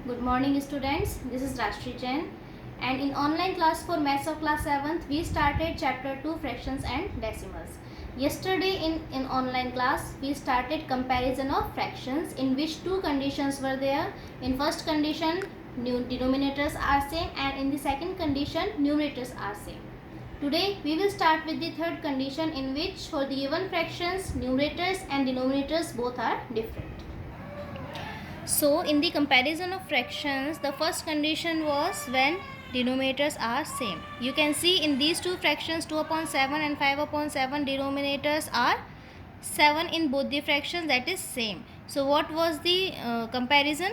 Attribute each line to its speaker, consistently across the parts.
Speaker 1: Good morning students, this is Rashri Jain and in online class for Maths of class 7th we started chapter 2 fractions and decimals. Yesterday in online class we started comparison of fractions in which two conditions were there. In first condition denominators are same and in the second condition numerators are same. Today we will start with the third condition in which for the given fractions numerators and denominators both are different. So in the comparison of fractions, the first condition was when denominators are same. You can see in these two fractions 2 upon 7 and 5 upon 7 denominators are 7 in both the fractions, that is same. So what was the comparison?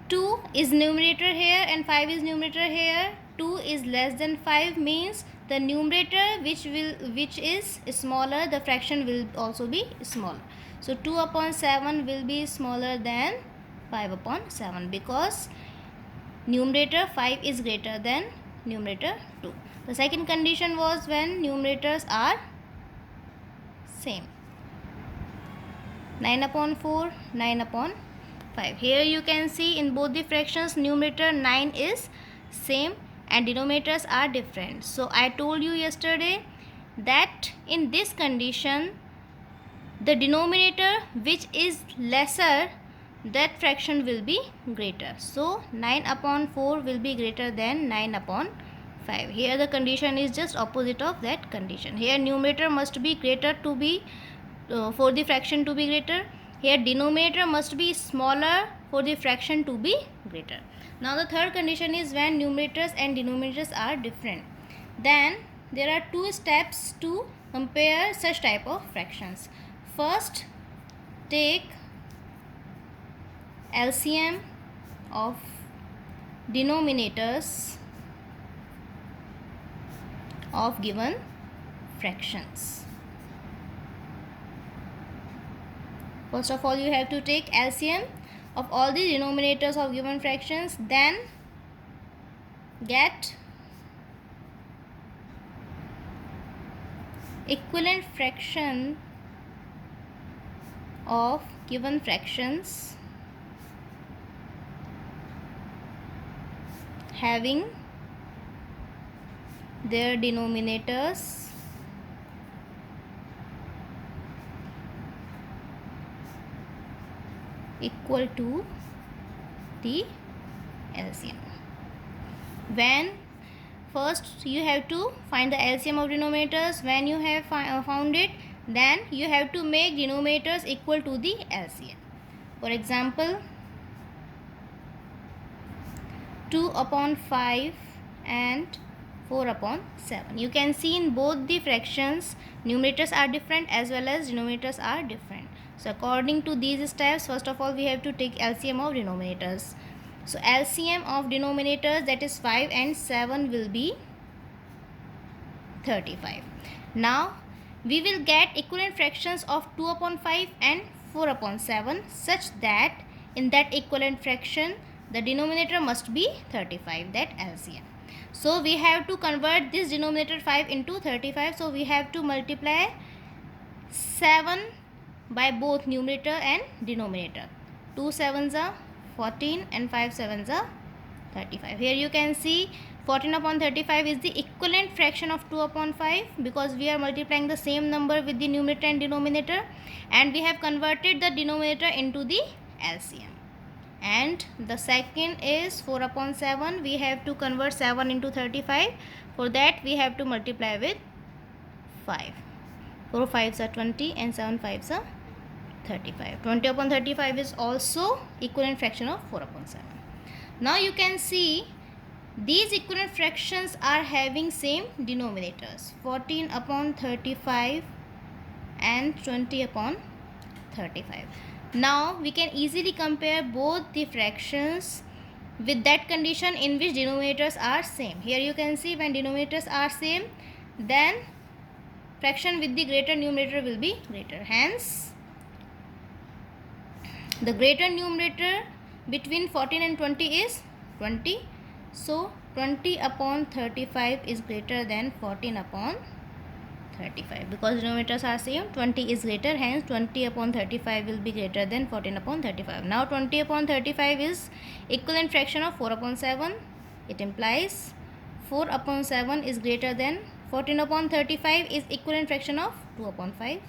Speaker 1: 2 is numerator here and 5 is numerator here. 2 is less than 5 means the numerator which is smaller, the fraction will also be smaller. So 2 upon 7 will be smaller than 5 upon 7 because numerator 5 is greater than numerator 2. The second condition was when numerators are same. 9 upon 4, 9 upon 5. Here you can see in both the fractions numerator 9 is same and denominators are different. So I told you yesterday that in this condition the denominator which is lesser, that fraction will be greater. So 9 upon 4 will be greater than 9 upon 5. Here the condition is just opposite of that condition. Here numerator must be greater to be for the fraction to be greater. Here denominator must be smaller for the fraction to be greater. Now the third condition is when numerators and denominators are different. Then there are two steps to compare such type of fractions. First, take LCM of denominators of given fractions. First of all, you have to take LCM of all the denominators of given fractions, then get equivalent fraction of given fractions having their denominators equal to the LCM. When first you have to find the LCM of denominators, when you have found it, then you have to make denominators equal to the LCM. For example, 2 upon 5 and 4 upon 7. You can see in both the fractions numerators are different as well as denominators are different. So according to these steps, first of all we have to take LCM of denominators. So LCM of denominators, that is 5 and 7, will be 35. Now we will get equivalent fractions of 2 upon 5 and 4 upon 7 such that in that equivalent fraction the denominator must be 35, that LCM. So we have to convert this denominator 5 into 35. So we have to multiply 7 by both numerator and denominator. 2 7s are 14 and 5 7s are 35. Here you can see 14 upon 35 is the equivalent fraction of 2 upon 5 because we are multiplying the same number with the numerator and denominator, and we have converted the denominator into the LCM. And the second is 4 upon 7. We have to convert 7 into 35. For that we have to multiply with 5. 4 5s are 20 and 7 5s are 35. 20 upon 35 is also equivalent fraction of 4 upon 7. Now you can see these equivalent fractions are having same denominators, 14 upon 35 and 20 upon 35. Now we can easily compare both the fractions with that condition in which denominators are same. Here you can see when denominators are same, then fraction with the greater numerator will be greater. Hence the greater numerator between 14 and 20 is 20. So 20 upon 35 is greater than 14 upon 35, because denominators are same. 20 is greater, hence 20 upon 35 will be greater than 14 upon 35. Now 20 upon 35 is equivalent fraction of 4 upon 7. It implies 4 upon 7 is greater than 14 upon 35 is equivalent fraction of 2 upon 5.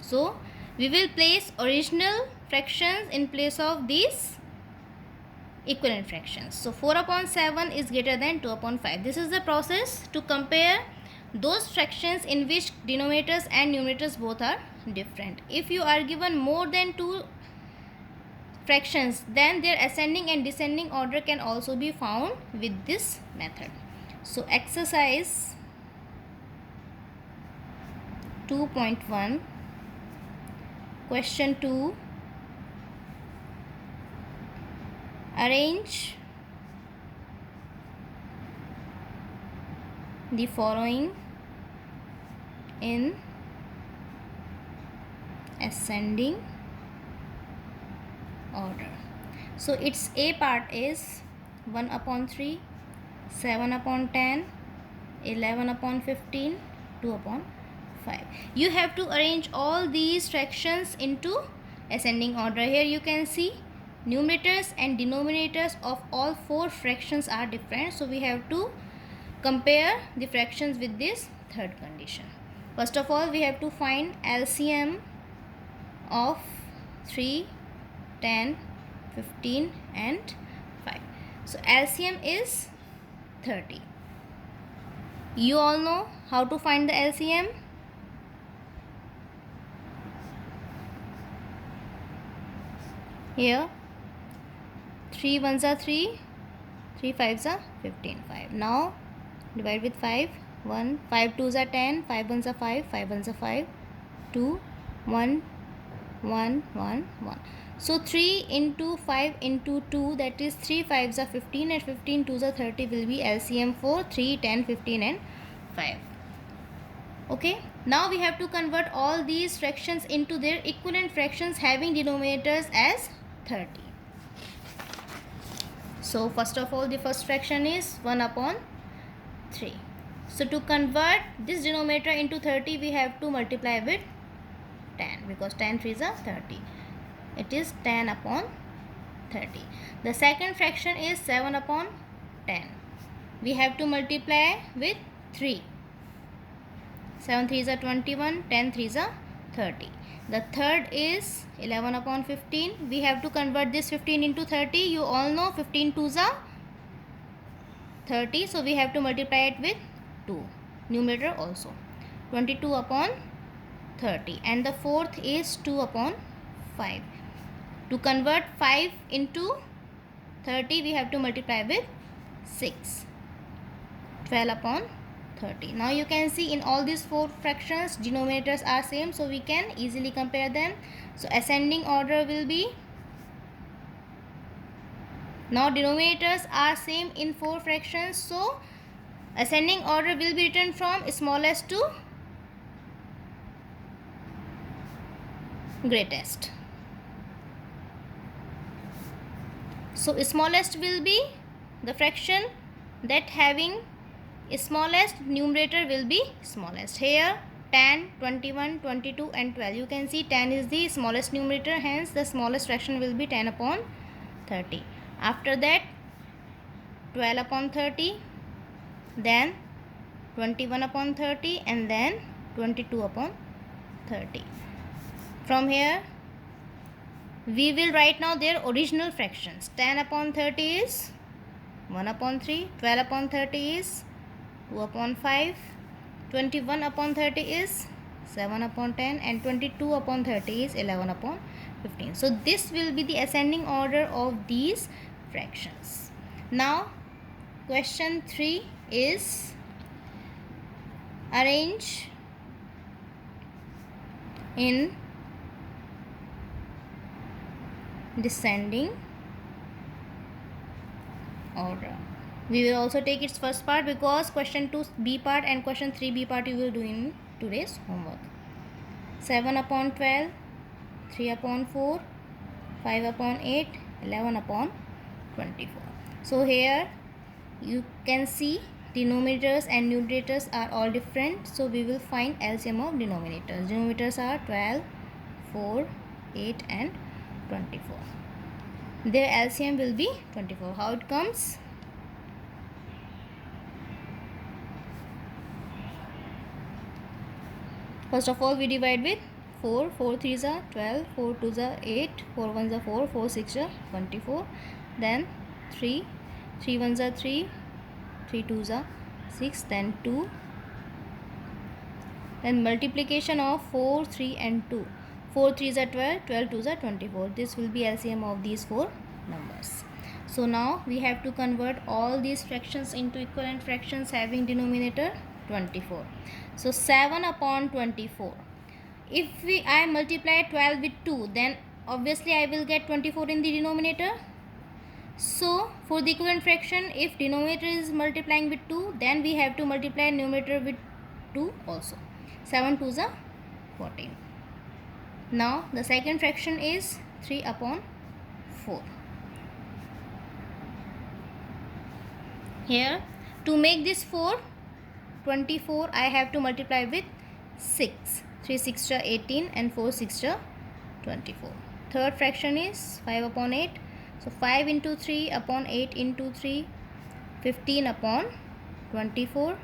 Speaker 1: So we will place original fractions in place of these equivalent fractions. So 4 upon 7 is greater than 2 upon 5. This is the process to compare those fractions in which denominators and numerators both are different. If you are given more than 2 fractions, then their ascending and descending order can also be found with this method. So exercise 2.1, question 2, arrange the following in ascending order. So its A part is 1 upon 3, 7 upon 10, 11 upon 15, 2 upon 5. You have to arrange all these fractions into ascending order. Here you can see numerators and denominators of all 4 fractions are different. So we have to compare the fractions with this third condition. First of all, we have to find LCM of 3, 10, 15 and 5. So LCM is 30. You all know how to find the LCM. Here 3 ones are 3, 3 fives are 15, 5. Now divide with 5, 1, 5 twos are 10, 5 ones are 5, 5 ones are 5, 2, 1, 1, 1, 1. So 3 into 5 into 2, that is 3 fives are 15 and 15 twos are 30 will be LCM for 3, 10, 15 and 5. Okay, now we have to convert all these fractions into their equivalent fractions having denominators as 30. So first of all, the first fraction is 1 upon 3. So to convert this denominator into 30, we have to multiply with 10, because 10 3s are 30. It is 10 upon 30. The second fraction is 7 upon 10. We have to multiply with 3. 7 3s are 21, 10 3s are 30. The third is 11 upon 15. We have to convert this 15 into 30. You all know 15 2s are 30. So we have to multiply it with 2. Numerator also. 22 upon 30. And the fourth is 2 upon 5. To convert 5 into 30, we have to multiply with 6. 12 upon 30. Now you can see in all these 4 fractions, denominators are same, so we can easily compare them. So ascending order will be, now denominators are same in 4 fractions, so ascending order will be written from smallest to greatest. So smallest will be the fraction that having smallest numerator will be smallest. Here 10, 21, 22 and 12. You can see 10 is the smallest numerator, hence the smallest fraction will be 10 upon 30. After that 12 upon 30, then 21 upon 30 and then 22 upon 30. From here we will write now their original fractions. 10 upon 30 is 1 upon 3, 12 upon 30 is 2 upon 5, 21 upon 30 is 7 upon 10 and 22 upon 30 is 11 upon 15. So this will be the ascending order of these fractions. Now question 3 is arrange in descending order. We will also take its first part, because question 2 B part and question 3 B part you will do in today's homework. 7 upon 12, 3 upon 4, 5 upon 8, 11 upon 24. So here you can see denominators and numerators are all different, so we will find LCM of denominators. Denominators are 12, 4, 8 and 24. Their LCM will be 24. How it comes? First of all, we divide with 4. 4 3s are 12, 4 2s are 8, 4 1s are 4, 4 6 are 24. Then 3, 3 1s are 3, 3 2s are 6, then 2. Then multiplication of 4, 3 and 2. 4 3s are 12, 12 2s are 24. This will be LCM of these four numbers. So now we have to convert all these fractions into equivalent fractions having denominator 24. So 7 upon 24. If I multiply 12 with 2, then obviously I will get 24 in the denominator. So for the equivalent fraction, if denominator is multiplying with 2, then we have to multiply numerator with 2 also. 7 2s are 14. Now the second fraction is 3 upon 4. Here, to make this 24, I have to multiply with 6. 3 6 are 18 and 4 6 are 24. Third fraction is 5 upon 8. So 5 into 3 upon 8 into 3, 15 upon 24.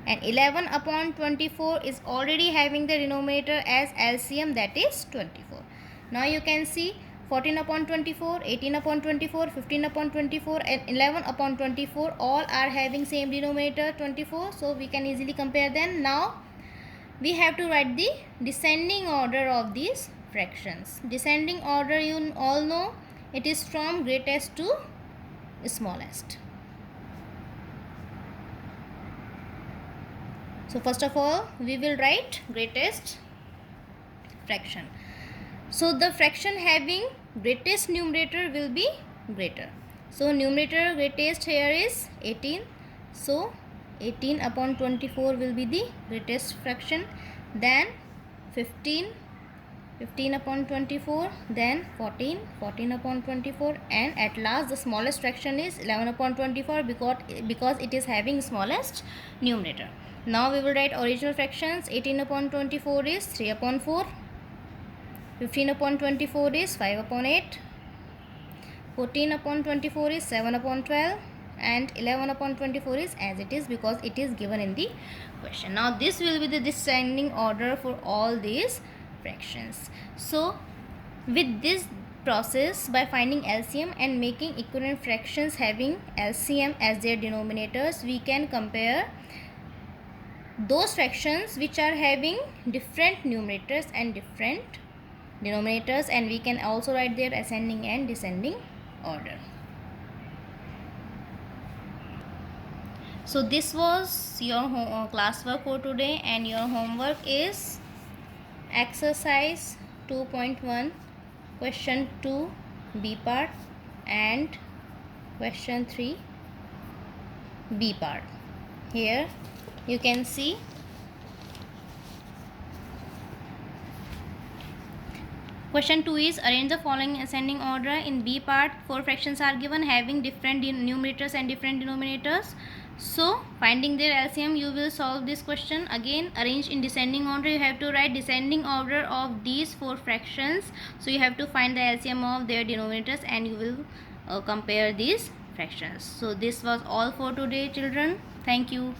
Speaker 1: And 11 upon 24 is already having the denominator as LCM, that is 24. Now you can see 14 upon 24, 18 upon 24, 15 upon 24 and 11 upon 24 all are having same denominator 24. So we can easily compare them. Now we have to write the descending order of these fractions. Descending order, you all know, it is from greatest to smallest. So first of all, we will write greatest fraction. So the fraction having greatest numerator will be greater. So numerator greatest here is 18. So 18 upon 24 will be the greatest fraction. Then 15, 15 upon 24. Then 14, 14 upon 24. And at last the smallest fraction is 11 upon 24 because it is having smallest numerator. Now we will write original fractions. 18 upon 24 is 3 upon 4. 15 upon 24 is 5 upon 8. 14 upon 24 is 7 upon 12. And 11 upon 24 is as it is because it is given in the question. Now this will be the descending order for all these fractions. So with this process, by finding LCM and making equivalent fractions having LCM as their denominators, we can compare those fractions which are having different numerators and different denominators, and we can also write their ascending and descending order. So this was your classwork for today, and your homework is exercise 2.1 question 2 B part and question 3 B part. Here you can see question 2 is arrange the following ascending order. In B part, 4 fractions are given having different numerators and different denominators. So finding their LCM, you will solve this question. Again, arrange in descending order. You have to write descending order of these 4 fractions. So you have to find the LCM of their denominators and you will compare these fractions. So this was all for today, children. Thank you.